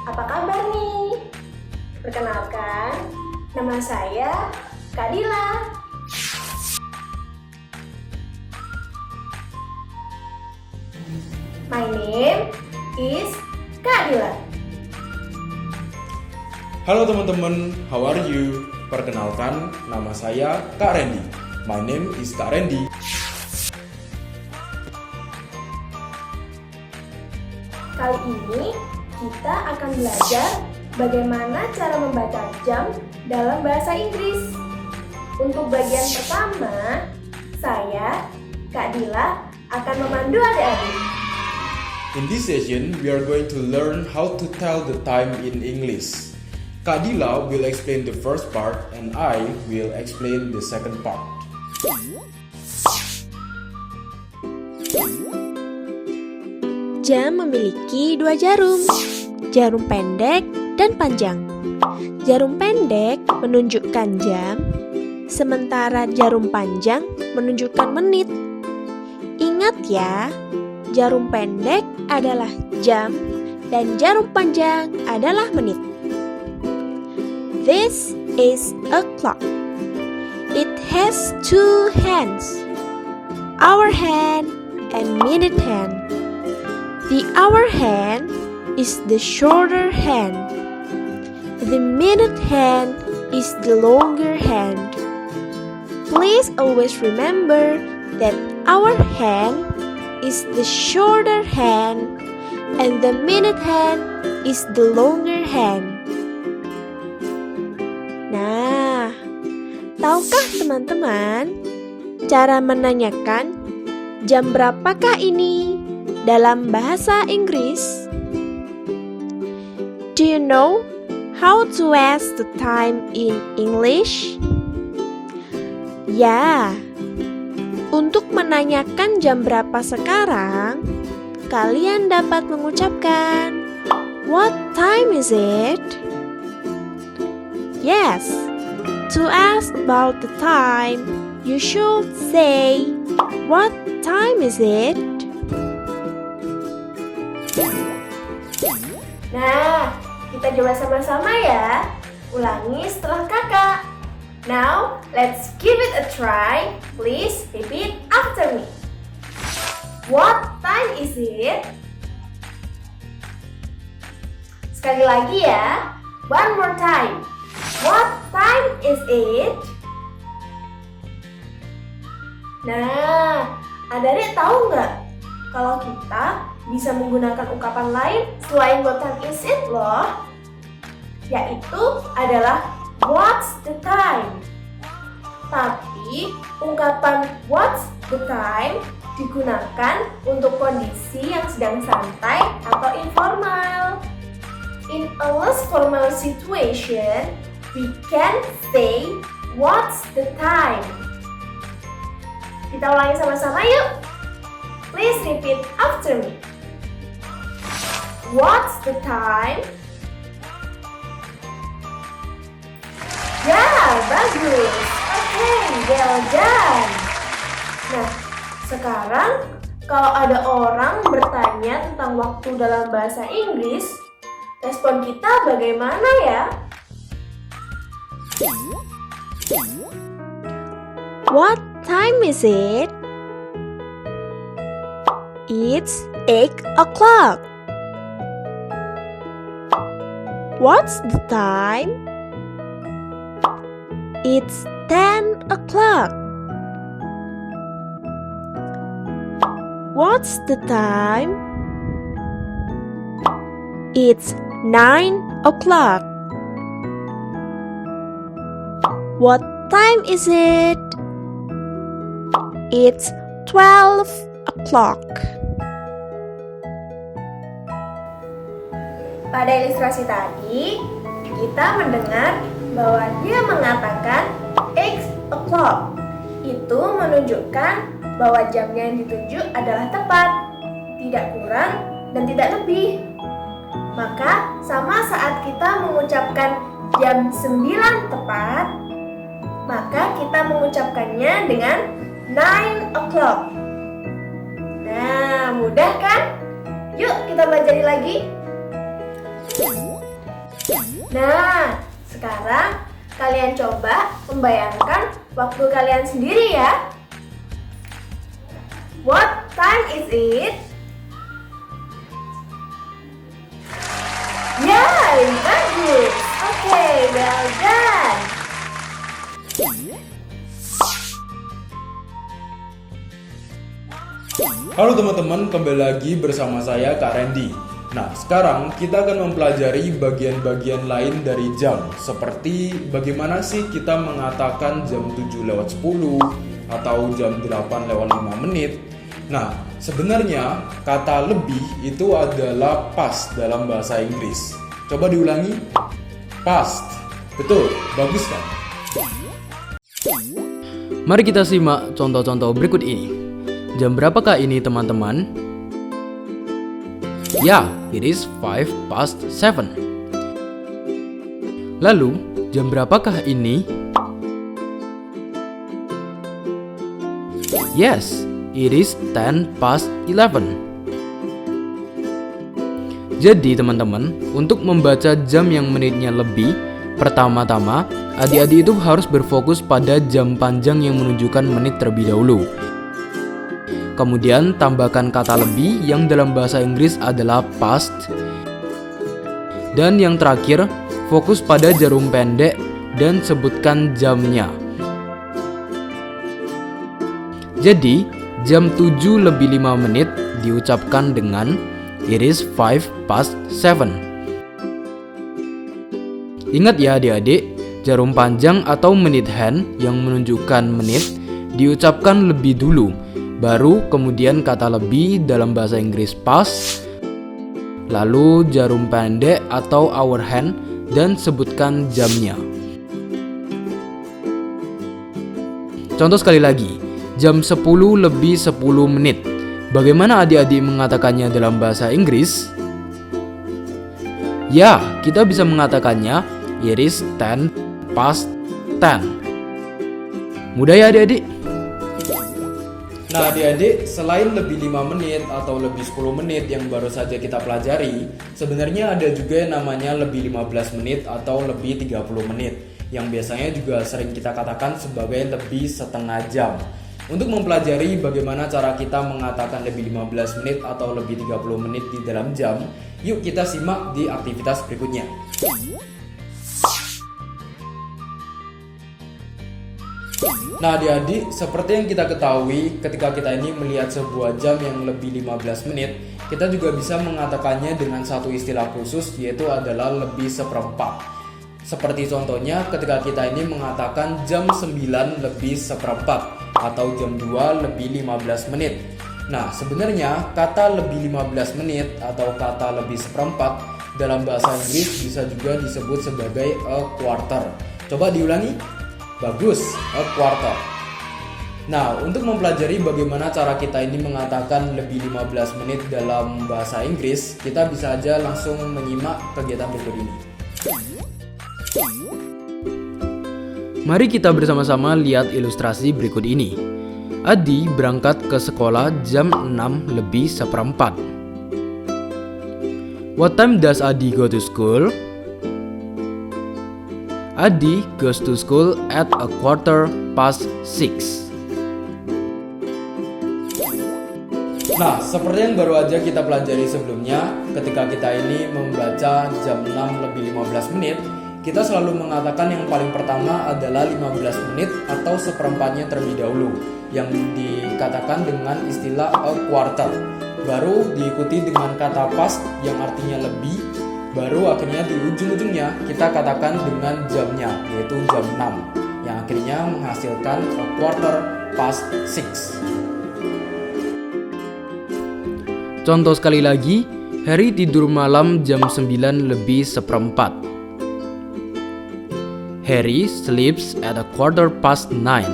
Apa kabar nih? Perkenalkan, nama saya Kak Dila. My name is Kak Dila. Halo teman-teman, how are you? Perkenalkan, nama saya Kak Randy. My name is Kak Randy. Kali ini kita akan belajar bagaimana cara membaca jam dalam bahasa Inggris. Untuk bagian pertama, saya, Kak Dila, akan memandu adik-adik. In this session, we are going to learn how to tell the time in English. Kak Dila will explain the first part and I will explain the second part. Jam memiliki dua jarum pendek dan panjang. Jarum pendek menunjukkan jam, sementara jarum panjang menunjukkan menit. Ingat ya, jarum pendek adalah jam dan jarum panjang adalah menit. This is a clock. It has two hands, hour hand and minute hand. The hour hand is the shorter hand. The minute hand is the longer hand. Please always remember that hour hand is the shorter hand and the minute hand is the longer hand. Nah, tahukah teman-teman cara menanyakan jam berapakah ini dalam bahasa Inggris? Do you know how to ask the time in English? Ya, untuk menanyakan jam berapa sekarang, kalian dapat mengucapkan, "What time is it?" Yes, to ask about the time, you should say, "What time is it?" Nah, kita coba sama-sama ya. Ulangi setelah kakak. Now, let's give it a try. Please repeat after me. What time is it? Sekali lagi ya. One more time. What time is it? Nah, adik-adik tahu nggak kalau kita bisa menggunakan ungkapan lain selain what time is it loh? Yaitu adalah what's the time. Tapi ungkapan what's the time digunakan untuk kondisi yang sedang santai atau informal. In a less formal situation, we can say what's the time. Kita ulangi sama-sama yuk. Please repeat after me. What's the time? Ya, bagus. Okay, well done. Nah, sekarang kalau ada orang bertanya tentang waktu dalam bahasa Inggris, respon kita bagaimana ya? What time is it? It's 8 o'clock. What's the time? It's 10 o'clock. What's the time? It's 9 o'clock. What time is it? It's 12 o'clock. Pada ilustrasi tadi, kita mendengar bahwa dia mengatakan 8 o'clock. Itu menunjukkan bahwa jamnya yang ditunjuk adalah tepat, tidak kurang dan tidak lebih. Maka sama saat kita mengucapkan jam 9 tepat, maka kita mengucapkannya dengan 9 o'clock. Nah, mudah kan? Yuk kita pelajari lagi. Nah, sekarang kalian coba membayangkan waktu kalian sendiri ya. What time is it? Yay, bagus. Okay, well done. Halo teman-teman, kembali lagi bersama saya Kak Randy. Nah, sekarang kita akan mempelajari bagian-bagian lain dari jam. Seperti bagaimana sih kita mengatakan jam 7:10 atau jam 8:05. Nah, sebenarnya kata lebih itu adalah past dalam bahasa Inggris. Coba diulangi. Past. Betul, bagus kan? Mari kita simak contoh-contoh berikut ini. Jam berapakah ini teman-teman? Ya, it is 7:05. Lalu, jam berapakah ini? Yes, it is 10:11. Jadi teman-teman, untuk membaca jam yang menitnya lebih, pertama-tama adik-adik itu harus berfokus pada jam panjang yang menunjukkan menit terlebih dahulu. Kemudian tambahkan kata lebih yang dalam bahasa Inggris adalah past. Dan yang terakhir, fokus pada jarum pendek dan sebutkan jamnya. Jadi, jam 7:05 diucapkan dengan it is 7:05. Ingat ya adik-adik, jarum panjang atau menit hand yang menunjukkan menit diucapkan lebih dulu. Baru kemudian kata lebih dalam bahasa Inggris past, lalu jarum pendek atau hour hand dan sebutkan jamnya. Contoh sekali lagi, jam 10:10. Bagaimana adik-adik mengatakannya dalam bahasa Inggris? Ya, kita bisa mengatakannya it is 10:10. Mudah ya adik-adik? Nah adik-adik, selain lebih 5 menit atau lebih 10 menit yang baru saja kita pelajari, sebenarnya ada juga yang namanya lebih 15 menit atau lebih 30 menit yang biasanya juga sering kita katakan sebagai lebih setengah jam. Untuk mempelajari bagaimana cara kita mengatakan lebih 15 menit atau lebih 30 menit di dalam jam, yuk kita simak di aktivitas berikutnya. Nah adik-adik, seperti yang kita ketahui, ketika kita ini melihat sebuah jam yang lebih 15 menit, kita juga bisa mengatakannya dengan satu istilah khusus, yaitu adalah lebih seperempat. Seperti contohnya ketika kita ini mengatakan jam 9:01 atau jam 2:15. Nah sebenarnya kata lebih 15 menit atau kata lebih seperempat dalam bahasa Inggris bisa juga disebut sebagai a quarter. Coba diulangi. Bagus, a quarter. Nah, untuk mempelajari bagaimana cara kita ini mengatakan lebih 15 menit dalam bahasa Inggris, kita bisa aja langsung menyimak kegiatan berikut ini. Mari kita bersama-sama lihat ilustrasi berikut ini. Adi berangkat ke sekolah jam 6:04. What time does Adi go to school? Adi goes to school at 6:15. Nah, seperti yang baru aja kita pelajari sebelumnya, ketika kita ini membaca jam 6:15, kita selalu mengatakan yang paling pertama adalah 15 menit atau seperempatnya terlebih dahulu, yang dikatakan dengan istilah a quarter. Baru diikuti dengan kata past yang artinya lebih. Baru akhirnya di ujung-ujungnya kita katakan dengan jamnya, yaitu jam 6, yang akhirnya menghasilkan a quarter past 6. Contoh sekali lagi, Harry tidur malam jam 9:04. Harry sleeps at 9:15.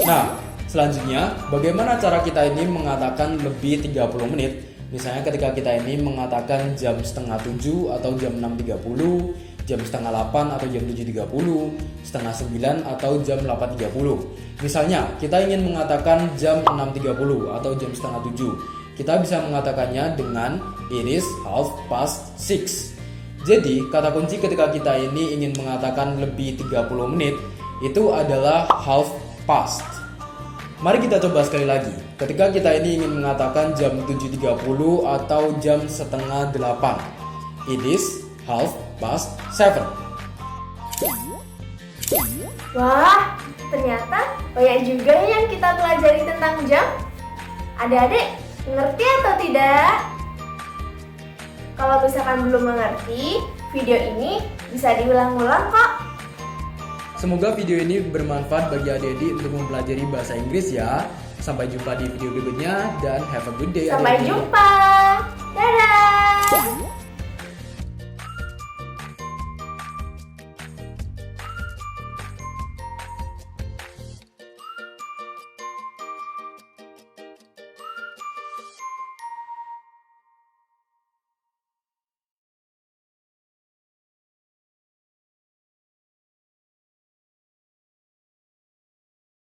Nah, selanjutnya bagaimana cara kita ini mengatakan lebih 30 menit? Misalnya ketika kita ini mengatakan jam 6:30 atau jam 6:30, jam 7:30 atau jam 7:30, 8:30 atau jam 8:30. Misalnya kita ingin mengatakan jam 6:30 atau jam 6:30. kita bisa mengatakannya dengan it is 6:30. Jadi, kata kunci ketika kita ini ingin mengatakan lebih 30 menit itu adalah half past. Mari kita coba sekali lagi. Ketika kita ini ingin mengatakan jam 7.30 atau jam setengah 8. It is 7:30. Wah, ternyata banyak juga yang kita pelajari tentang jam. Adik-adik, ngerti atau tidak? Kalau misalkan belum mengerti, video ini bisa diulang-ulang kok. Semoga video ini bermanfaat bagi adik-adik untuk mempelajari bahasa Inggris ya. Sampai jumpa di video berikutnya dan have a good day Sampai adik-adik. jumpa. Dadah.